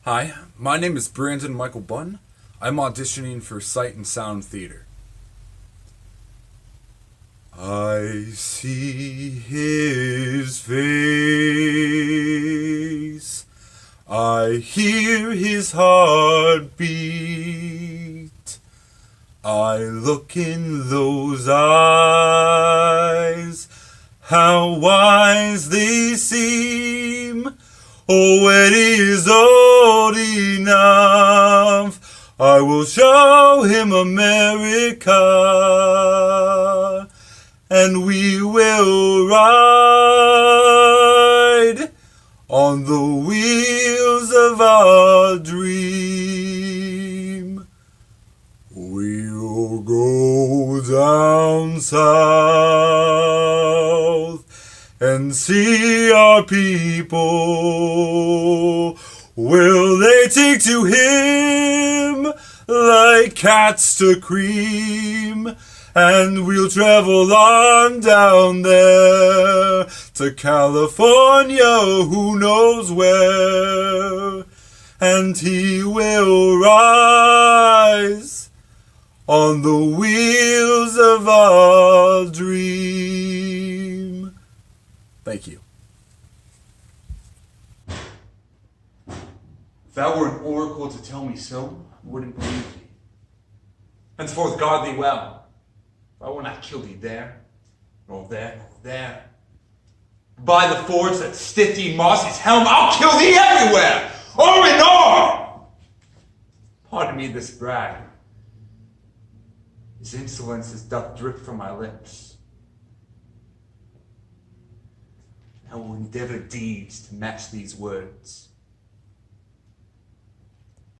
Hi, my name is Brandon Michael Bunn. I'm auditioning for Sight and Sound Theater. I see his face. I hear his heartbeat. I look in those eyes. How wise they seem. Oh, when he is old enough, I will show him America, and we will ride on the wheels of our dream. We'll go down south and see our people. Will they take to him like cats to cream? And we'll travel on down there to California, who knows where. And he will rise on the wheels of our dream. Thank you. If thou were an oracle to tell me so, I wouldn't believe thee. Henceforth guard thee well, for I will not kill thee there, nor there, nor there. By the forge that stiff thee Marcy's helm, I'll kill thee everywhere, arm in arm! Pardon me this brag. His insolence doth drip from my lips. I will endeavor deeds to match these words.